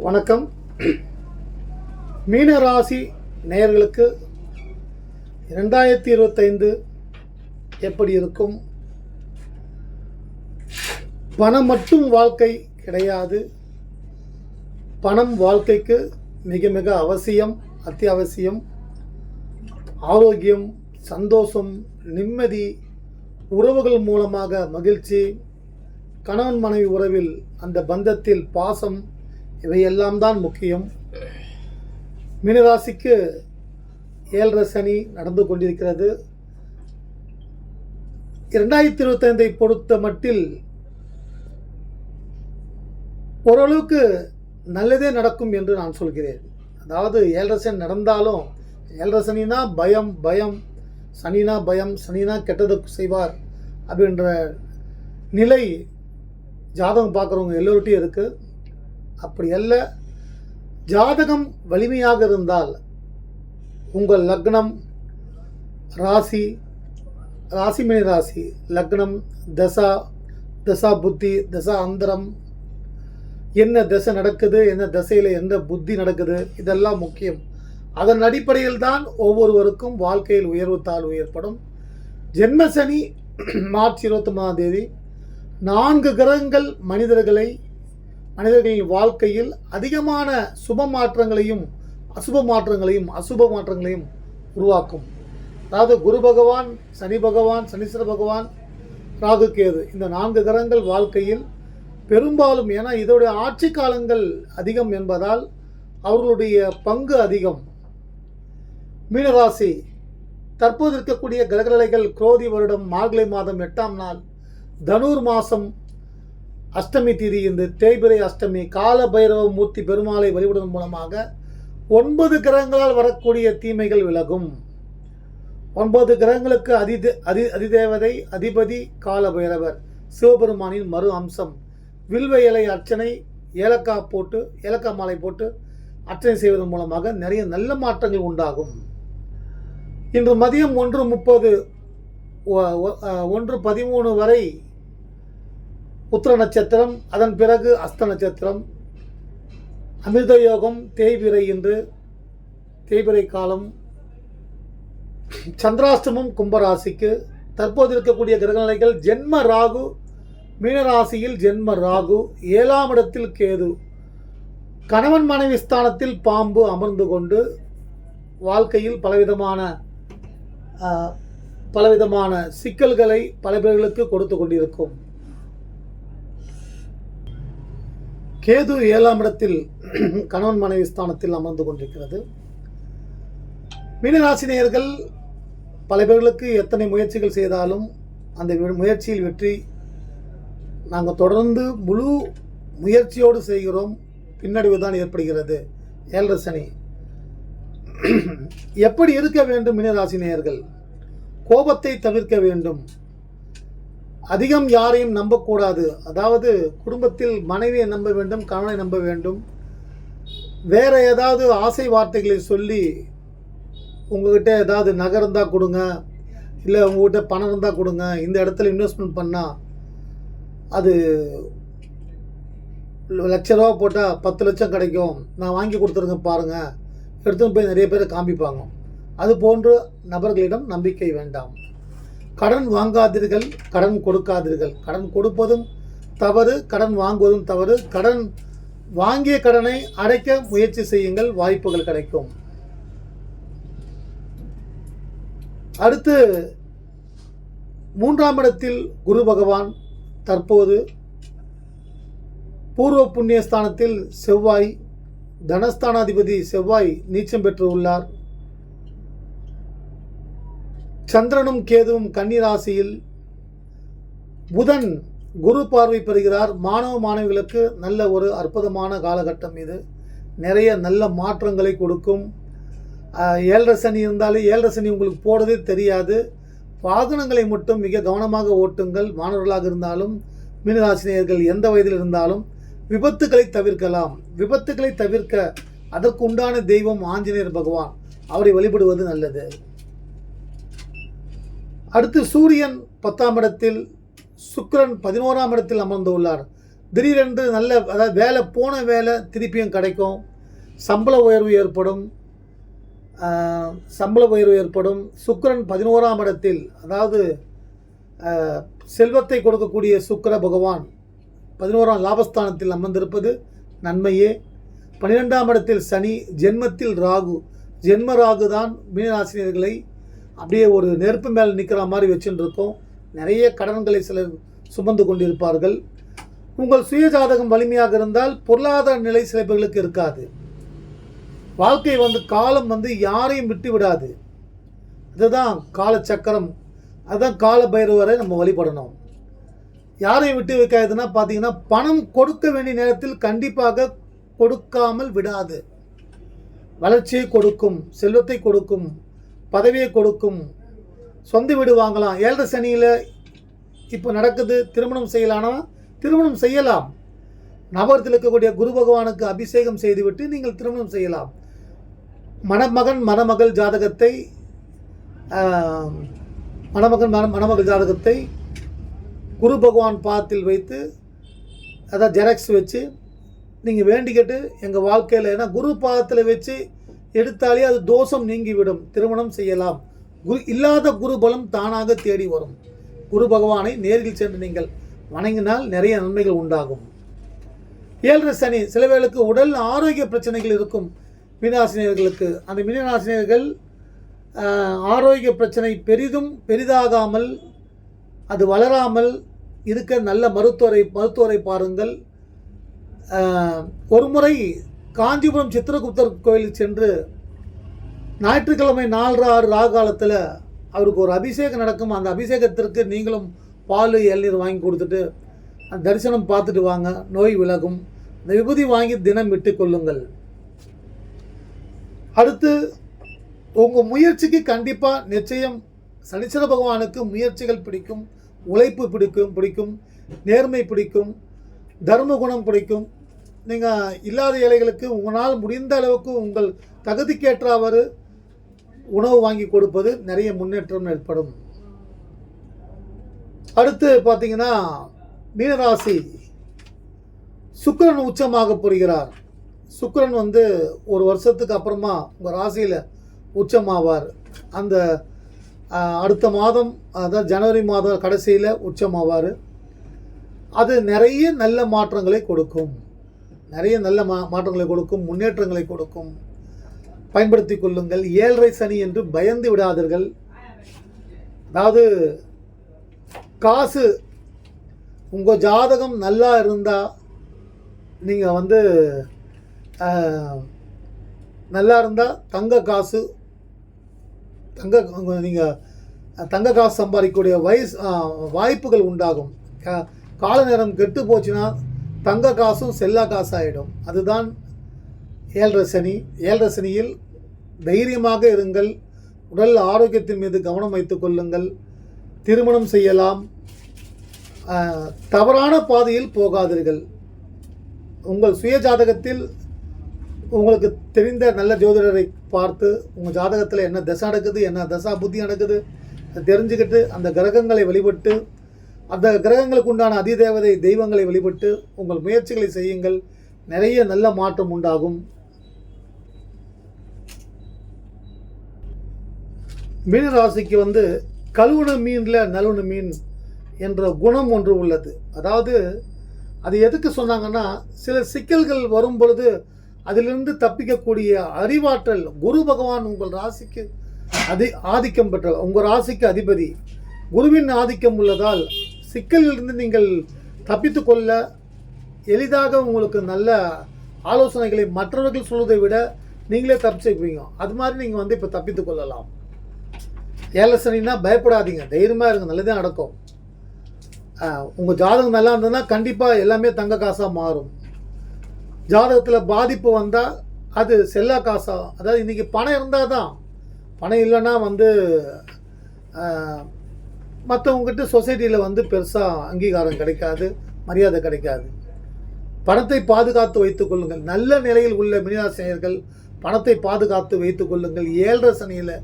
வணக்கம். மீன ராசி நேயர்களுக்கு 2025 எப்படி இருக்கும்? பணம் மட்டும் வாழ்க்கை கிடையாது. பணம் வாழ்க்கைக்கு மிக மிக அவசியம், அத்தியாவசியம். ஆரோக்கியம், சந்தோஷம், நிம்மதி, உறவுகள் மூலமாக மகிழ்ச்சி, கணவன் மனைவி உறவில் அந்த பந்தத்தில் பாசம், இவையெல்லாம் தான் முக்கியம். மீனராசிக்கு 7.5 சனி நடந்து கொண்டிருக்கிறது. 2025 பொறுத்த மட்டில் ஓரளவுக்கு நல்லதே நடக்கும் என்று நான் சொல்கிறேன். அதாவது 7.5 சனி நடந்தாலும் 7.5 சனினா பயம் பயம், சனினா பயம், சனினா கெட்டது செய்வார் அப்படின்ற நிலை ஜாதகம் பார்க்குறவங்க எல்லோருட்டையும் இருக்குது. அப்படி அல்ல, ஜாதகம் வலிமையாக இருந்தால் உங்கள் லக்னம், ராசி மீன ராசி லக்னம், தசா புத்தி, தசா அந்தரம், என்ன தசை நடக்குது, என்ன தசையில் என்ன புத்தி நடக்குது, இதெல்லாம் முக்கியம். அதன் அடிப்படையில் தான் ஒவ்வொருவருக்கும் வாழ்க்கையில் உயர்வு தாழ்வு ஏற்படும். ஜென்ம சனி மார்ச் 23ஆம் தேதி 4 கிரகங்கள் மனிதர்களின் வாழ்க்கையில் அதிகமான சுப மாற்றங்களையும் அசுப மாற்றங்களையும் உருவாக்கும். அதாவது குரு பகவான், சனி பகவான், சனீஸ்வர பகவான், ராகு கேது, இந்த 4 கிரகங்கள் வாழ்க்கையில் பெரும்பாலும், ஏன்னா இதோடைய ஆட்சி காலங்கள் அதிகம் என்பதால் அவர்களுடைய பங்கு அதிகம். மீனராசி தற்போது இருக்கக்கூடிய கிரகநிலைகள் குரோதி வருடம் மார்கழி மாதம் 8ஆம் நாள் தனுர் மாதம் அஷ்டமி தீதி, இந்த தேய்பிரை அஷ்டமி, கால பைரவ மூர்த்தி பெருமாளை வழிபடுவதன் மூலமாக 9 கிரகங்களால் வரக்கூடிய தீமைகள் விலகும். 9 கிரகங்களுக்கு அதிதேவதை அதிபதி கால பைரவர், சிவபெருமானின் மறு அம்சம். வில்வ இலை அர்ச்சனை, ஏலக்காய் மாலை போட்டு அர்ச்சனை செய்வதன் மூலமாக நிறைய நல்ல மாற்றங்கள் உண்டாகும். இன்று மதியம் 1:30 1:13 வரை உத்திர நட்சத்திரம், அதன் பிறகு அஸ்த நட்சத்திரம், அமிர்த யோகம், தேய்பிரை, இன்று தேய்பிரை காலம், சந்திராஷ்டமம் கும்பராசிக்கு. தற்போது இருக்கக்கூடிய கிரகநிலைகள் ஜென்ம ராகு, மீனராசியில் ஜென்ம ராகு, 7ஆம் இடத்தில் கேது, கணவன் மனைவி ஸ்தானத்தில் பாம்பு அமர்ந்து கொண்டு வாழ்க்கையில் பலவிதமான சிக்கல்களை பல பேர்களுக்கு கொடுத்து கொண்டிருக்கும். கேது 7ஆம் இடத்தில் கணவன் மனைவி ஸ்தானத்தில் அமர்ந்து கொண்டிருக்கிறது. மீனராசினியர்கள் பல பேர்களுக்கு எத்தனை முயற்சிகள் செய்தாலும் அந்த முயற்சியில் வெற்றி நாங்கள் தொடர்ந்து முழு முயற்சியோடு செய்கிறோம், பின்னடைவு தான் ஏற்படுகிறது. 7.5 சனி எப்படி இருக்க வேண்டும்? மீனராசினியர்கள் கோபத்தை தவிர்க்க வேண்டும். அதிகம் யாரையும் நம்பக்கூடாது. அதாவது குடும்பத்தில் மனைவியை நம்ப வேண்டும், கணவனை நம்ப வேண்டும். வேற ஏதாவது ஆசை வார்த்தைகளை சொல்லி உங்ககிட்ட ஏதாவது நகை இருந்தால் கொடுங்க, இல்லை உங்ககிட்ட பணம் இருந்தால் கொடுங்க, இந்த இடத்துல இன்வெஸ்ட்மெண்ட் பண்ணால் அது ₹1,00,000 போட்டால் 10 லட்சம் கிடைக்கும், நான் வாங்கி கொடுத்துருங்க பாருங்கள், எடுத்துன்னு போய் நிறைய பேர் காமிப்பாங்க. அது போன்ற நபர்களிடம் நம்பிக்கை வேண்டாம். கடன் வாங்காதீர்கள், கடன் கொடுக்காதீர்கள். கடன் கொடுப்பதும் தவறு, கடன் வாங்குவதும் தவறு. கடன் வாங்கிய கடனை அடைக்க முயற்சி செய்யுங்கள், வாய்ப்புகள் கிடைக்கும். அடுத்து 3ஆம் இடத்தில் குரு பகவான், தற்போது பூர்வ புண்ணிய ஸ்தானத்தில் செவ்வாய், தனஸ்தானாதிபதி செவ்வாய் நீச்சம் பெற்று உள்ளார். சந்திரனும் கேதுவும் கன்னிராசியில், புதன் குரு பார்வை பெறுகிறார். மாணவ மாணவிகளுக்கு நல்ல ஒரு அற்புதமான காலகட்டம் இது. நிறைய நல்ல மாற்றங்களை கொடுக்கும். 7.5 சனி இருந்தாலும் 7.5 சனி உங்களுக்கு போடுறதே தெரியாது. வாகனங்களை மட்டும் மிக கவனமாக ஓட்டுங்கள். மாணவர்களாக இருந்தாலும் மீனராசினியர்கள் எந்த வயதில் இருந்தாலும் விபத்துக்களை தவிர்க்கலாம். விபத்துக்களை தவிர்க்க அதற்கு உண்டான தெய்வம் ஆஞ்சநேயர் பகவான், அவரை வழிபடுவது நல்லது. அடுத்து சூரியன் 10ஆம் இடத்தில், சுக்கிரன் 11ஆம் இடத்தில் அமர்ந்துள்ளார். திடீரென்று நல்ல அதாவது வேலை போன வேலை திருப்பியும் கிடைக்கும். சம்பள உயர்வு ஏற்படும். சுக்கிரன் 11ஆம் இடத்தில், அதாவது செல்வத்தை கொடுக்கக்கூடிய சுக்கிர பகவான் 11ஆம் லாபஸ்தானத்தில் அமர்ந்திருப்பது நன்மையே. 12ஆம் இடத்தில் சனி, ஜென்மத்தில் ராகு. ஜென்ம ராகு தான் மீனராசினியர்களை அப்படியே ஒரு நெருப்பு மேலே நிற்கிற மாதிரி வச்சுட்டு இருக்கோம். நிறைய கடன்களை சிலர் சுமந்து கொண்டிருப்பார்கள். உங்கள் சுயஜாதகம் வலிமையாக இருந்தால் பொருளாதார நிலை சில பேர்களுக்கு இருக்காது. வாழ்க்கை காலம் யாரையும் விட்டு விடாது. அதுதான் காலச்சக்கரம், அதுதான் கால பைரவரை நம்ம வழிபடணும். யாரையும் விட்டு வைக்காதுன்னா பார்த்தீங்கன்னா, பணம் கொடுக்க வேண்டிய நேரத்தில் கண்டிப்பாக கொடுக்காமல் விடாது. வளர்ச்சியை கொடுக்கும், செல்வத்தை கொடுக்கும், பதவியை கொடுக்கும், சொந்த வீடு வாங்கலாம். 7 சனியில் இப்போ நடக்குது. திருமணம் செய்யலானா திருமணம் செய்யலாம். நவகரத்தில் இருக்கக்கூடிய குரு பகவானுக்கு அபிஷேகம் செய்துவிட்டு நீங்கள் திருமணம் செய்யலாம். மணமகன் மணமகள் ஜாதகத்தை மணமகள் ஜாதகத்தை குரு பகவான் பாதத்தில் வைத்து, அதாவது ஜெராக்ஸ் வச்சு நீங்கள் வேண்டிக்கிட்டு எங்கள் வாழ்க்கையில், ஏன்னா குரு பாதத்தில் வச்சு எடுத்தாலே அது தோஷம் நீங்கிவிடும். திருமணம் செய்யலாம். இல்லாத குரு பலம் தானாக தேடி வரும். குரு பகவானை நேரில் சென்று நீங்கள் வணங்கினால் நிறைய நன்மைகள் உண்டாகும். 7 சனி சில வேளைக்கு உடல் ஆரோக்கிய பிரச்சனைகள் இருக்கும் மீனராசினியர்களுக்கு. அந்த மீனராசினியர்கள் ஆரோக்கிய பிரச்சனை பெரிதாகாமல், அது வளராமல் இருக்க நல்ல மருத்துவரை பாருங்கள். ஒரு முறை காஞ்சிபுரம் சித்திரகுப்தர் கோயிலுக்கு சென்று ஞாயிற்றுக்கிழமை 4-6 ராகு காலத்தில் அவருக்கு ஒரு அபிஷேகம் நடக்கும். அந்த அபிஷேகத்திற்கு நீங்களும் பால் இளநீர் வாங்கி கொடுத்துட்டு அந்த தரிசனம் பார்த்துட்டு வாங்க, நோய் விலகும். இந்த விபூதி வாங்கி தினம் விட்டு கொள்ளுங்கள். அடுத்து உங்கள் முயற்சிக்கு கண்டிப்பாக நிச்சயம் சனீஸ்வர பகவானுக்கு முயற்சிகள் பிடிக்கும், உழைப்பு பிடிக்கும், நேர்மை பிடிக்கும், தர்ம குணம் பிடிக்கும். நீங்கள் இல்லாத ஏழைகளுக்கு உங்களால் முடிந்த அளவுக்கு உங்கள் தகுதிக்கேற்றவாறு உணவு வாங்கி கொடுப்பது நிறைய முன்னேற்றம் ஏற்படும். அடுத்து பார்த்தீங்கன்னா, மீனராசி சுக்கிரன் உச்சமாக போகிறார். சுக்கிரன் ஒரு வருஷத்துக்கு அப்புறமா உங்கள் ராசியில் உச்சமாவார். அந்த அடுத்த மாதம், அதாவது ஜனவரி மாதம் கடைசியில் உச்சமாவார். அது நிறைய நல்ல மாற்றங்களை கொடுக்கும், முன்னேற்றங்களை கொடுக்கும். பயன்படுத்தி கொள்ளுங்கள். 7 சனி என்று பயந்து விடாதீர்கள். அதாவது காசு உங்கள் ஜாதகம் நல்லா இருந்தால், நீங்கள் நல்லா இருந்தால் தங்க காசு சம்பாதிக்கக்கூடிய வாய்ப்புகள் உண்டாகும். கால நேரம் கெட்டு போச்சுன்னா தங்க காசும் செல்லா காசாயிடும். அதுதான் 7 சனி. 7 சனியில் தைரியமாக இருங்கள். உடல் ஆரோக்கியத்தின் மீது கவனம் வைத்துக் கொள்ளுங்கள். திருமணம் செய்யலாம். தவறான பாதையில் போகாதீர்கள். உங்கள் சுய ஜாதகத்தில் உங்களுக்கு தெரிந்த நல்ல ஜோதிடரை பார்த்து உங்கள் ஜாதகத்தில் என்ன தசை நடக்குது, என்ன தசா புத்தி நடக்குது தெரிஞ்சுக்கிட்டு அந்த கிரகங்களை வழிபட்டு, அந்த கிரகங்களுக்கு உண்டான அதிதேவதை தெய்வங்களை வழிபட்டு உங்கள் முயற்சிகளை செய்யுங்கள். நிறைய நல்ல மாற்றம் உண்டாகும். மீனராசிக்கு கழுவுன மீனில் நழுவுன மீன் என்ற குணம் ஒன்று உள்ளது. அதாவது அது எதுக்கு சொன்னாங்கன்னா, சில சிக்கல்கள் வரும் பொழுது அதிலிருந்து தப்பிக்கக்கூடிய அறிவாற்றல் குரு பகவான் உங்கள் ராசிக்கு ஆதிக்கம் பெற்ற, உங்கள் ராசிக்கு அதிபதி குருவின் ஆதிக்கம் உள்ளதால் சிக்கலிலிருந்து நீங்கள் தப்பித்து கொள்ள எளிதாக உங்களுக்கு நல்ல ஆலோசனைகளை மற்றவர்கள் சொல்வதை விட நீங்களே தப்பிச்சுக்குவீங்க. அது மாதிரி நீங்கள் இப்போ தப்பித்து கொள்ளலாம். 7 சனின்னா பயப்படாதீங்க, தைரியமாக இருங்க, நல்லதே நடக்கும். உங்கள் ஜாதகம் நல்லா இருந்ததுன்னா கண்டிப்பாக எல்லாமே தங்க காசாக மாறும். ஜாதகத்தில் பாதிப்பு வந்தால் அது செல்லா காசாக, அதாவது இன்றைக்கி பணம் இருந்தால் தான், பணம் இல்லைன்னா மற்றவங்ககிட்ட சொசைட்டியில் பெருசாக அங்கீகாரம் கிடைக்காது, மரியாதை கிடைக்காது. பணத்தை பாதுகாத்து வைத்துக் கொள்ளுங்கள். நல்ல நிலையில் உள்ள மீனராசினியர்கள் பணத்தை பாதுகாத்து வைத்துக் கொள்ளுங்கள். 7 சனியில்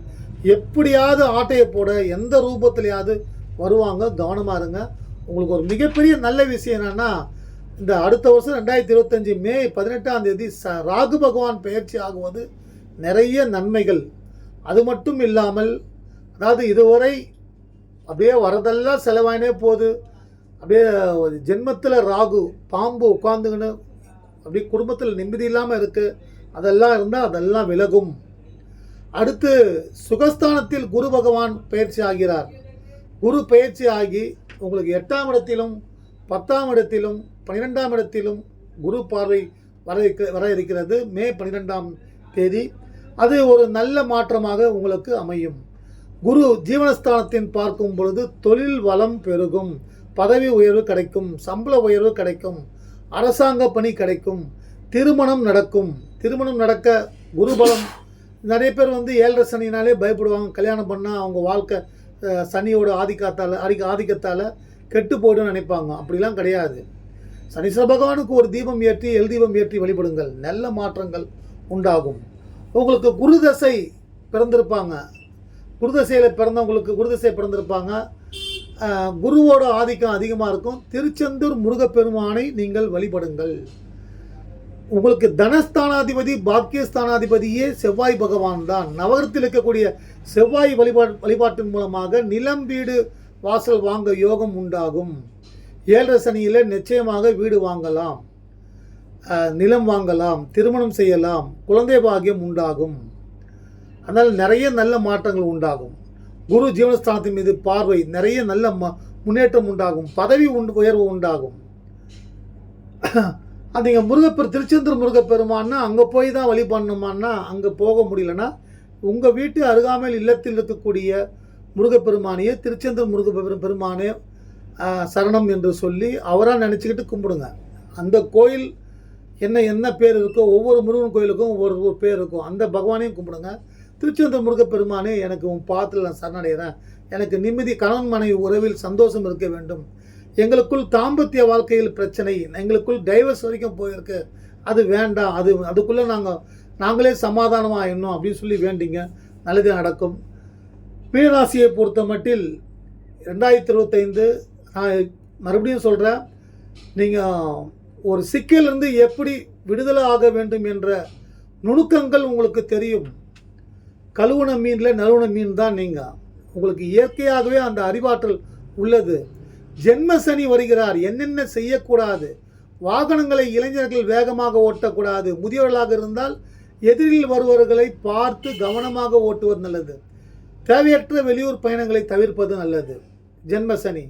எப்படியாவது ஆட்டையை போட எந்த ரூபத்திலையாவது வருவாங்க, கவனமாக இருங்க. உங்களுக்கு ஒரு மிகப்பெரிய நல்ல விஷயம் என்னென்னா, இந்த அடுத்த வருஷம் 2025 மே 18ஆம் தேதி ராகு பகவான் பெயர்ச்சி ஆகுவது நிறைய நன்மைகள். அது மட்டும் இல்லாமல், அதாவது இதுவரை அப்படியே வரதெல்லாம் செலவாயினே போகுது, அப்படியே ஜென்மத்தில் ராகு பாம்பு உட்காந்துக்கின்னு அப்படியே குடும்பத்தில் நிம்மதி இல்லாமல் இருக்குது, அதெல்லாம் இருந்தால் அதெல்லாம் விலகும். அடுத்து சுகஸ்தானத்தில் குரு பகவான் பயிற்சி ஆகிறார். குரு பயிற்சி ஆகி உங்களுக்கு 8ஆம் இடத்திலும் 10ஆம் இடத்திலும் 12ஆம் இடத்திலும் குரு பார்வை வர இருக்கிறது மே 12ஆம் தேதி. அது ஒரு நல்ல மாற்றமாக உங்களுக்கு அமையும். குரு ஜீவனஸ்தானத்தின் பார்க்கும் பொழுது தொழில் வளம் பெருகும், பதவி உயர்வு கிடைக்கும், சம்பள உயர்வு கிடைக்கும், அரசாங்க பணி கிடைக்கும், திருமணம் நடக்கும். திருமணம் நடக்க குருபலம். நிறைய பேர் 7.5 சனினாலே பயப்படுவாங்க. கல்யாணம் பண்ணால் அவங்க வாழ்க்கை சனியோட ஆதிக்கத்தால் கெட்டு போய்டுன்னு நினைப்பாங்க. அப்படிலாம் கிடையாது. சனீஸ்வர பகவானுக்கு ஒரு தீபம் ஏற்றி எல் தீபம் ஏற்றி வழிபடுங்கள், நல்ல மாற்றங்கள் உண்டாகும். உங்களுக்கு குருதசை பிறந்திருப்பாங்க, குருதசையில் பிறந்தவங்களுக்கு குருதசை பிறந்திருப்பாங்க, குருவோட ஆதிக்கம் அதிகமாக இருக்கும். திருச்செந்தூர் முருகப்பெருமானை நீங்கள் வழிபடுங்கள். உங்களுக்கு தனஸ்தானாதிபதி பாக்கியஸ்தானாதிபதியே செவ்வாய் பகவான் தான். நவகிரகத்தில் இருக்கக்கூடிய செவ்வாய் வழிபாட்டின் மூலமாக நிலம் வீடு வாசல் வாங்க யோகம் உண்டாகும். 7.5 சனியில் நிச்சயமாக வீடு வாங்கலாம், நிலம் வாங்கலாம், திருமணம் செய்யலாம், குழந்தை பாக்கியம் உண்டாகும். அதனால் நிறைய நல்ல மாற்றங்கள் உண்டாகும். குரு ஜீவனஸ்தானத்தின் மீது பார்வை, நிறைய நல்ல முன்னேற்றம் உண்டாகும், பதவி உயர்வு உண்டாகும். நீங்கள் திருச்செந்தூர் முருகப்பெருமான்னா அங்கே போய் தான் வழி பண்ணணுமான்னா அங்கே போக முடியலன்னா உங்கள் வீட்டு அருகாமையில் இல்லத்தில் இருக்கக்கூடிய முருகப்பெருமானையே திருச்செந்தூர் முருகப்பெருமானே சரணம் என்று சொல்லி அவராக நினச்சிக்கிட்டு கும்பிடுங்க. அந்த கோயில் என்ன பேர் இருக்கோ, ஒவ்வொரு முருகன் கோயிலுக்கும் ஒவ்வொரு பேர் இருக்கும், அந்த பகவானையும் கும்பிடுங்க. திருச்செந்தூர் முருகப்பெருமானே, எனக்கு உன் பாத்தில் நான் சரணடைகிறேன், எனக்கு நிம்மதி, கணவன் மனைவி உறவில் சந்தோஷம் இருக்க வேண்டும், எங்களுக்குள் தாம்பத்திய வாழ்க்கையில் பிரச்சனை, எங்களுக்குள் டைவர்ஸ் வரைக்கும் போயிருக்கு, அது வேண்டாம், அதுக்குள்ளே நாங்களே சமாதானமாக ஆயிடணும் அப்படின்னு சொல்லி வேண்டிங்க, நல்லது நடக்கும். மீனராசியை பொறுத்த மட்டில் 2025 நான் மறுபடியும் சொல்கிறேன், நீங்கள் ஒரு சிக்கலிருந்து எப்படி விடுதலை ஆக வேண்டும் என்ற நுணுக்கங்கள் உங்களுக்கு தெரியும். கழுவுன மீனில் நழுவுன மீன் தான் நீங்கள். உங்களுக்கு இயற்கையாகவே அந்த அறிவாற்றல் உள்ளது. ஜென்ம சனி வருகிறார், என்னென்ன செய்யக்கூடாது, வாகனங்களை இளைஞர்கள் வேகமாக ஓட்டக்கூடாது, முதியவர்களாக இருந்தால் எதிரில் வருபவர்களை பார்த்து கவனமாக ஓட்டுவது நல்லது, தேவையற்ற வெளியூர் பயணங்களை தவிர்ப்பது நல்லது. ஜென்ம சனி.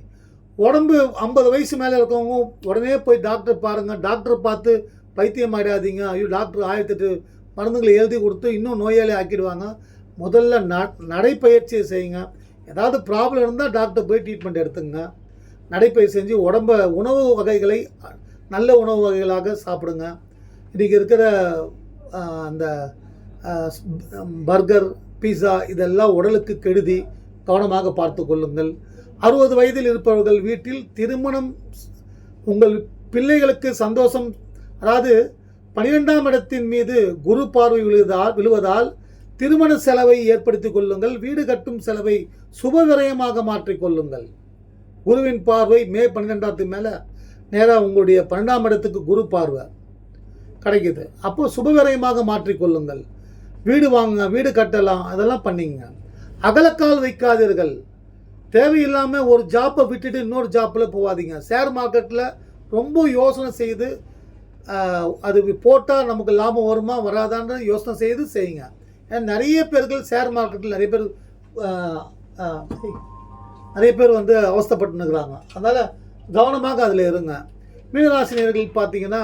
உடம்பு 50 வயசு மேலே இருக்கவங்க உடனே போய் டாக்டர் பாருங்கள், டாக்டர் பார்த்து பைத்தியம் ஆகிடாதீங்க. ஐயோ, டாக்டர் 1008 மருந்துகளை எழுதி கொடுத்து இன்னும் நோயாளி ஆக்கிடுவாங்க. முதல்ல நடைப்பயிற்சியை செய்யுங்க. ஏதாவது ப்ராப்ளம் இருந்தால் டாக்டர் போய் ட்ரீட்மெண்ட் எடுத்துங்க. நடைப்பயிற்சி செஞ்சு உணவு வகைகளை நல்ல உணவு வகைகளாக சாப்பிடுங்க. இன்றைக்கி இருக்கிற அந்த பர்கர், பீஸா இதெல்லாம் உடலுக்கு கெடுதி, கவனமாக பார்த்து கொள்ளுங்கள். 60 வயதில் இருப்பவர்கள் வீட்டில் திருமணம், உங்கள் பிள்ளைகளுக்கு சந்தோஷம், அதாவது 12ஆம் இடத்தின் மீது குரு பார்வை விழுவதால் திருமண செலவை ஏற்படுத்தி கொள்ளுங்கள். வீடு கட்டும் செலவை சுப விரயமாக மாற்றிக்கொள்ளுங்கள். குருவின் பார்வை மே 12 மேலே நேராக உங்களுடைய 12ஆம் இடத்துக்கு குரு பார்வை கிடைக்குது. அப்போ சுபவிரயமாக மாற்றிக்கொள்ளுங்கள். வீடு வாங்குங்க, வீடு கட்டலாம், அதெல்லாம் பண்ணிங்க. அகலக்கால் வைக்காதீர்கள். தேவையில்லாமல் ஒரு ஜாப்பை விட்டுட்டு இன்னொரு ஜாப்பில் போகாதீங்க. ஷேர் மார்க்கெட்டில் ரொம்ப யோசனை செய்து அது போட்டால் நமக்கு லாபம் வருமா வராதான்னு யோசனை செய்து செய்யுங்க. ஏன்னா நிறைய பேர்கள் ஷேர் மார்க்கெட்டில் நிறைய பேர் அவஸ்தைப்பட்டுனுக்குறாங்க. அதனால் கவனமாக அதில் இருங்க. மீனராசினியர்கள் பார்த்தீங்கன்னா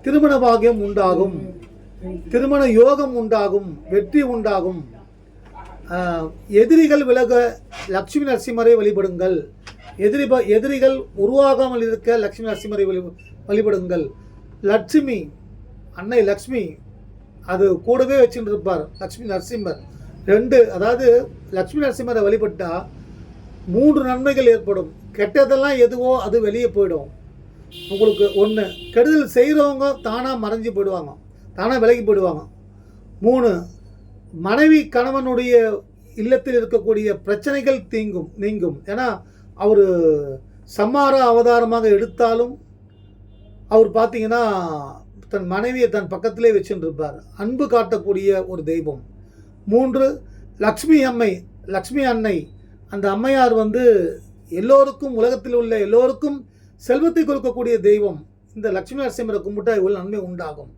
திருமண பாகியம் உண்டாகும், திருமண யோகம் உண்டாகும், வெற்றி உண்டாகும். எதிரிகள் விலக லட்சுமி நரசிம்மரை வழிபடுங்கள். எதிரிகள் உருவாகாமல் இருக்க லட்சுமி நரசிம்மரை வழிபடுங்கள். லட்சுமி அன்னை லக்ஷ்மி அது கூடவே வச்சுட்டு இருப்பார். லட்சுமி நரசிம்மர் 2, அதாவது லட்சுமி நரசிம்மரை வழிபட்டால் 3 நன்மைகள் ஏற்படும். கெட்டதெல்லாம் எதுவோ அது வெளியே போயிடும். உங்களுக்கு 1, கெடுதல் செய்கிறவங்க தானாக மறைஞ்சு போயிடுவாங்க, தானாக விலகி போயிடுவாங்க. 3, மனைவி கணவனுடைய இல்லத்தில் இருக்கக்கூடிய பிரச்சனைகள் நீங்கும். ஏன்னா அவர் சம்மார அவதாரமாக எடுத்தாலும் அவர் பார்த்தீங்கன்னா தன் மனைவியை தன் பக்கத்திலே வச்சுட்டு இருப்பார். அன்பு காட்டக்கூடிய ஒரு தெய்வம். 3 லக்ஷ்மி அன்னை. அந்த அம்மையார் வந்து எல்லோருக்கும், உலகத்தில் உள்ள எல்லோருக்கும் செல்வத்தை கொடுக்கக்கூடிய தெய்வம். இந்த லக்ஷ்மி நரசிம்மரை கும்பிட்டா இவ்வளோ நன்மை உண்டாகும்.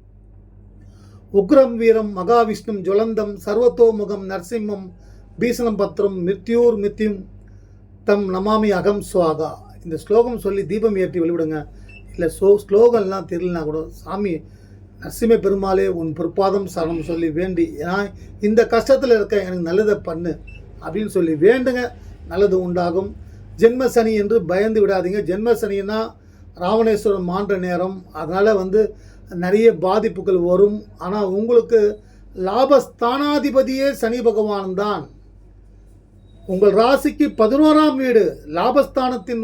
உக்ரம் வீரம் மகாவிஷ்ணும் ஜுவலந்தம் சர்வத்தோமுகம் நரசிம்மம் பீசனம் பத்திரம் மிருத்யும் தம் நமாமி அகம் சுவாகா. இந்த ஸ்லோகம் சொல்லி தீபம் ஏற்றி வழிவிடுங்க. இல்லை ஸ்லோகம்லாம் தெரியலனா கூட சாமி நரசிம்ம பெருமாளே உன் பொற்பாதம் சரணம் சொல்லி வேண்டி, ஏன்னா இந்த கஷ்டத்தில் இருக்க எனக்கு நல்லதை பண்ணு அப்படின்னு சொல்லி வேண்டுங்க, நல்லது உண்டாகும். ஜென்ம சனி என்று பயந்து விடாதீங்க. ஜென்ம சனின்னா ராவணேஸ்வரன் மாண்ட நேரம், அதனால் வந்து நிறைய பாதிப்புகள் வரும். ஆனால் உங்களுக்கு லாபஸ்தானாதிபதியே சனி பகவான் தான். உங்கள் ராசிக்கு 11ஆம் வீடு லாபஸ்தானத்தின்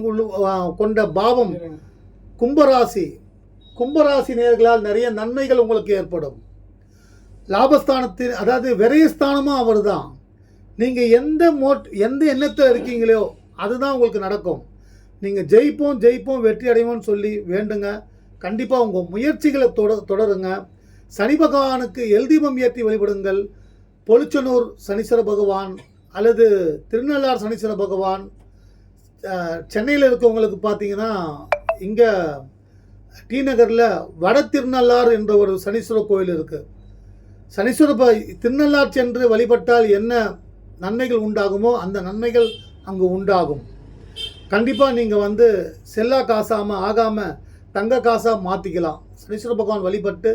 கொண்ட பாவம் கும்பராசி நேர்களால் நிறைய நன்மைகள் உங்களுக்கு ஏற்படும். லாபஸ்தானத்தில், அதாவது விரயஸ்தானமும் அவர் தான். நீங்கள் எந்த எண்ணத்தில் இருக்கீங்களோ அதுதான் உங்களுக்கு நடக்கும். நீங்கள் ஜெயிப்போம் வெற்றி அடைவோம்னு சொல்லி வேண்டுங்க. கண்டிப்பாக உங்கள் முயற்சிகளை தொடருங்க. சனி பகவானுக்கு எல்தீபம் ஏற்றி வழிபடுங்கள். பொலிச்சனூர் சனீஸ்வர பகவான் அல்லது திருநள்ளார் சனீஸ்வர பகவான். சென்னையில் இருக்கவங்களுக்கு பார்த்தீங்கன்னா இங்கே டி நகரில் வட திருநள்ளார் என்ற ஒரு சனீஸ்வர கோயில் இருக்குது. திருநள்ளார் சென்று வழிபட்டால் என்ன நன்மைகள் உண்டாகுமோ அந்த நன்மைகள் அங்கு உண்டாகும். கண்டிப்பாக நீங்கள் வந்து செல்லா காசாமல் ஆகாமல் தங்க காசாக மாற்றிக்கலாம். சனீஸ்வர பகவான் வழிபட்டு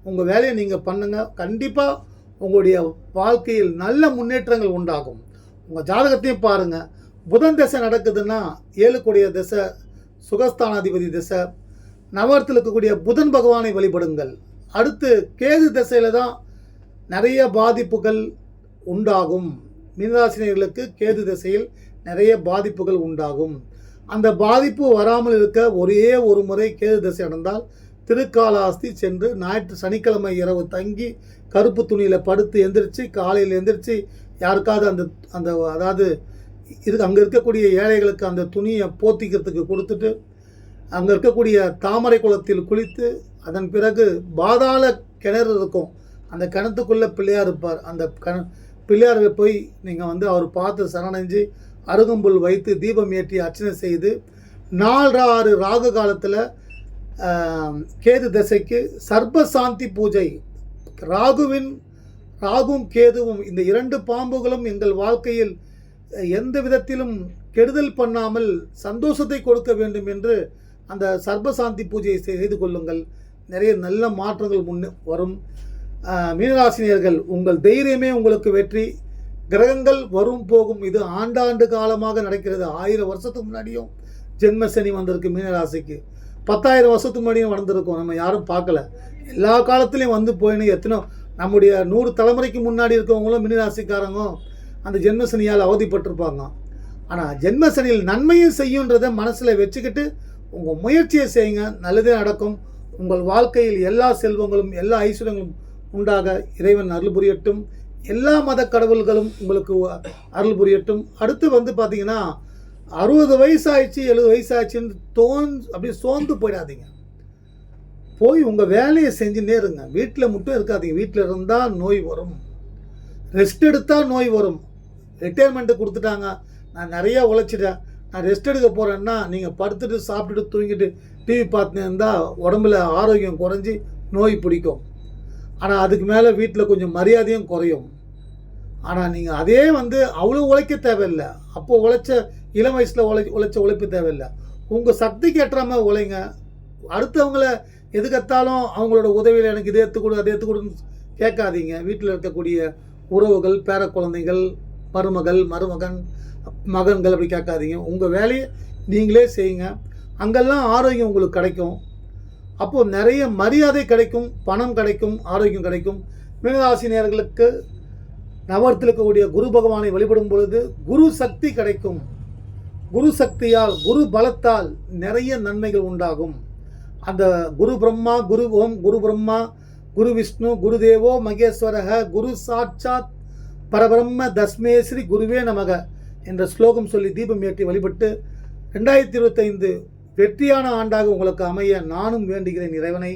உங்கள் வேலையை நீங்கள் பண்ணுங்கள். கண்டிப்பாக உங்களுடைய வாழ்க்கையில் நல்ல முன்னேற்றங்கள் உண்டாகும். உங்கள் ஜாதகத்தையும் பாருங்கள். புதன் திசை நடக்குதுன்னா 7 கோடிய திசை, சுகஸ்தானாதிபதி திசை. நவரத்தில் இருக்கக்கூடிய புதன் பகவானை வழிபடுங்கள். அடுத்து கேது திசையில் தான் நிறைய பாதிப்புகள் உண்டாகும். மீனராசினியர்களுக்கு கேது திசையில் நிறைய பாதிப்புகள் உண்டாகும். அந்த பாதிப்பு வராமல் இருக்க ஒரே ஒரு முறை கேது திசை நடந்தால் திருக்காலாஸ்தி சென்று சனிக்கிழமை இரவு தங்கி கருப்பு துணியில் படுத்து எந்திரிச்சு காலையில் எந்திரிச்சு யாருக்காவது அந்த அதாவது அங்கே இருக்கக்கூடிய ஏழைகளுக்கு அந்த துணியை போத்திக்கிறதுக்கு கொடுத்துட்டு அங்கே இருக்கக்கூடிய தாமரை குளத்தில் குளித்து அதன் பிறகு பாதாள கிணறு இருக்கும். அந்த கிணத்துக்குள்ளே பிள்ளையார் இருப்பார். அந்த பிள்ளையாரை போய் நீங்கள் வந்து அவர் பார்த்து சரணடைஞ்சு அருகம்புல் வைத்து தீபம் ஏற்றி அர்ச்சனை செய்து 4-6 ராகு காலத்தில் கேது திசைக்கு சர்பசாந்தி பூஜை. ராகும் கேதுவும் இந்த 2 பாம்புகளும் எங்கள் வாழ்க்கையில் எந்த விதத்திலும் கெடுதல் பண்ணாமல் சந்தோஷத்தை கொடுக்க வேண்டும் என்று அந்த சர்பசாந்தி பூஜையை செய்து கொள்ளுங்கள். நிறைய நல்ல மாற்றங்கள் வரும். மீனராசினியர்கள், உங்கள் தைரியமே உங்களுக்கு வெற்றி. கிரகங்கள் வரும் போகும். இது ஆண்டாண்டு காலமாக நடக்கிறது. 1000 வருஷத்துக்கு முன்னாடியும் ஜென்ம சனி வந்திருக்கு மீனராசிக்கு. 10,000 வருஷத்துக்கு முன்னாடியும் வந்திருக்கும். நம்ம யாரும் பார்க்கல. எல்லா காலத்துலேயும் வந்து போயின்னு எத்தனோ நம்முடைய 100 தலைமுறைக்கு முன்னாடி இருக்கவங்களும் மீனராசிக்காரங்க அந்த ஜென்மசனியால் அவதிப்பட்டிருப்பாங்க. ஆனால் ஜென்மசனியில் நன்மையும் செய்யுன்றதை மனசில் வச்சுக்கிட்டு உங்கள் முயற்சியை செய்யுங்க. நல்லதே நடக்கும். உங்கள் வாழ்க்கையில் எல்லா செல்வங்களும் எல்லா ஐஸ்வர்யங்களும் உண்டாக இறைவன் அருள் புரியட்டும். எல்லா மத கடவுள்களும் உங்களுக்கு அருள் புரியட்டும். அடுத்து வந்து பார்த்தீங்கன்னா 60 வயசாகிடுச்சு 70 வயசாகிடுச்சின்னு அப்படியே சோர்ந்து போயிடாதீங்க. போய் உங்கள் வேலையை செஞ்சுன்னே இருங்க. வீட்டில் மட்டும் இருக்காதீங்க. வீட்டில் இருந்தால் நோய் வரும். ரெஸ்ட் எடுத்தால் நோய் வரும். ரிட்டையர்மெண்ட்டு கொடுத்துட்டாங்க, நான் நிறையா உழைச்சிட்டேன், நான் ரெஸ்ட் எடுக்க போகிறேன்னா நீங்கள் படுத்துட்டு சாப்பிட்டுட்டு தூங்கிட்டு டிவி பார்த்துன்னு இருந்தால் உடம்புல ஆரோக்கியம் குறைஞ்சி நோய் பிடிக்கும். ஆனால் அதுக்கு மேலே வீட்டில் கொஞ்சம் மரியாதையும் குறையும். ஆனால் நீங்கள் அதே வந்து அவ்வளோ உழைக்க தேவையில்லை. அப்போது உழைச்ச இளம் வயசில் உழைச்ச உழைப்பு தேவையில்லை. உங்கள் சக்திக்கு ஏற்றாம உழைங்க. அடுத்தவங்கள எதுக்கத்தாலும் அவங்களோட உதவியில் எனக்கு இதை எடுத்துக்கொடு அதை எடுத்துக்கொடுன்னு கேட்காதீங்க. வீட்டில் இருக்கக்கூடிய உறவுகள், பேர குழந்தைகள், மருமகள், மகன்கள் அப்படி கேட்காதீங்க. உங்கள் வேலையை நீங்களே செய்யுங்க. அங்கெல்லாம் ஆரோக்கியம் உங்களுக்கு கிடைக்கும். அப்போது நிறைய மரியாதை கிடைக்கும், பணம் கிடைக்கும், ஆரோக்கியம் கிடைக்கும். மீனராசி நேயர்களுக்கு நவரத்தில் இருக்கக்கூடிய குரு பகவானை வழிபடும் பொழுது குரு சக்தி கிடைக்கும். குரு சக்தியால், குரு பலத்தால் நிறைய நன்மைகள் உண்டாகும். அந்த குரு பிரம்மா, குரு ஓம், குரு பிரம்மா, குரு விஷ்ணு, குரு தேவோ மகேஸ்வரக, குரு சாட்சாத் பரபிரம்ம தஸ்மே ஸ்ரீ குருவே நமக என்ற ஸ்லோகம் சொல்லி தீபம் ஏற்றி வழிபட்டு 2025 வெற்றியான ஆண்டாக உங்களுக்கு அமைய நானும் வேண்டுகிறேன் இறைவனை.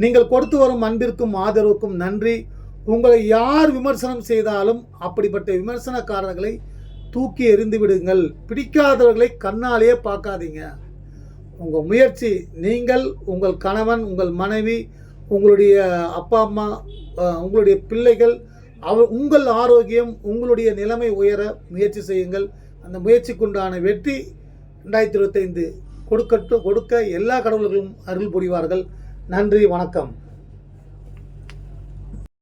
நீங்கள் கொடுத்து வரும் அன்பிற்கும் ஆதரவுக்கும் நன்றி. உங்களை யார் விமர்சனம் செய்தாலும் அப்படிப்பட்ட விமர்சனக்காரர்களை தூக்கி எறிந்து விடுங்கள். பிடிக்காதவர்களை கண்ணாலேயே பார்க்காதீங்க. உங்கள் முயற்சி, நீங்கள், உங்கள் கணவன், உங்கள் மனைவி, உங்களுடைய அப்பா அம்மா, உங்களுடைய பிள்ளைகள், உங்கள் ஆரோக்கியம், உங்களுடைய நிலைமை உயர முயற்சி செய்யுங்கள். அந்த முயற்சிக்குண்டான வெற்றி 2025 கொடுக்க எல்லா கடவுள்களும் அருள் புரிவார்கள். நன்றி, வணக்கம்.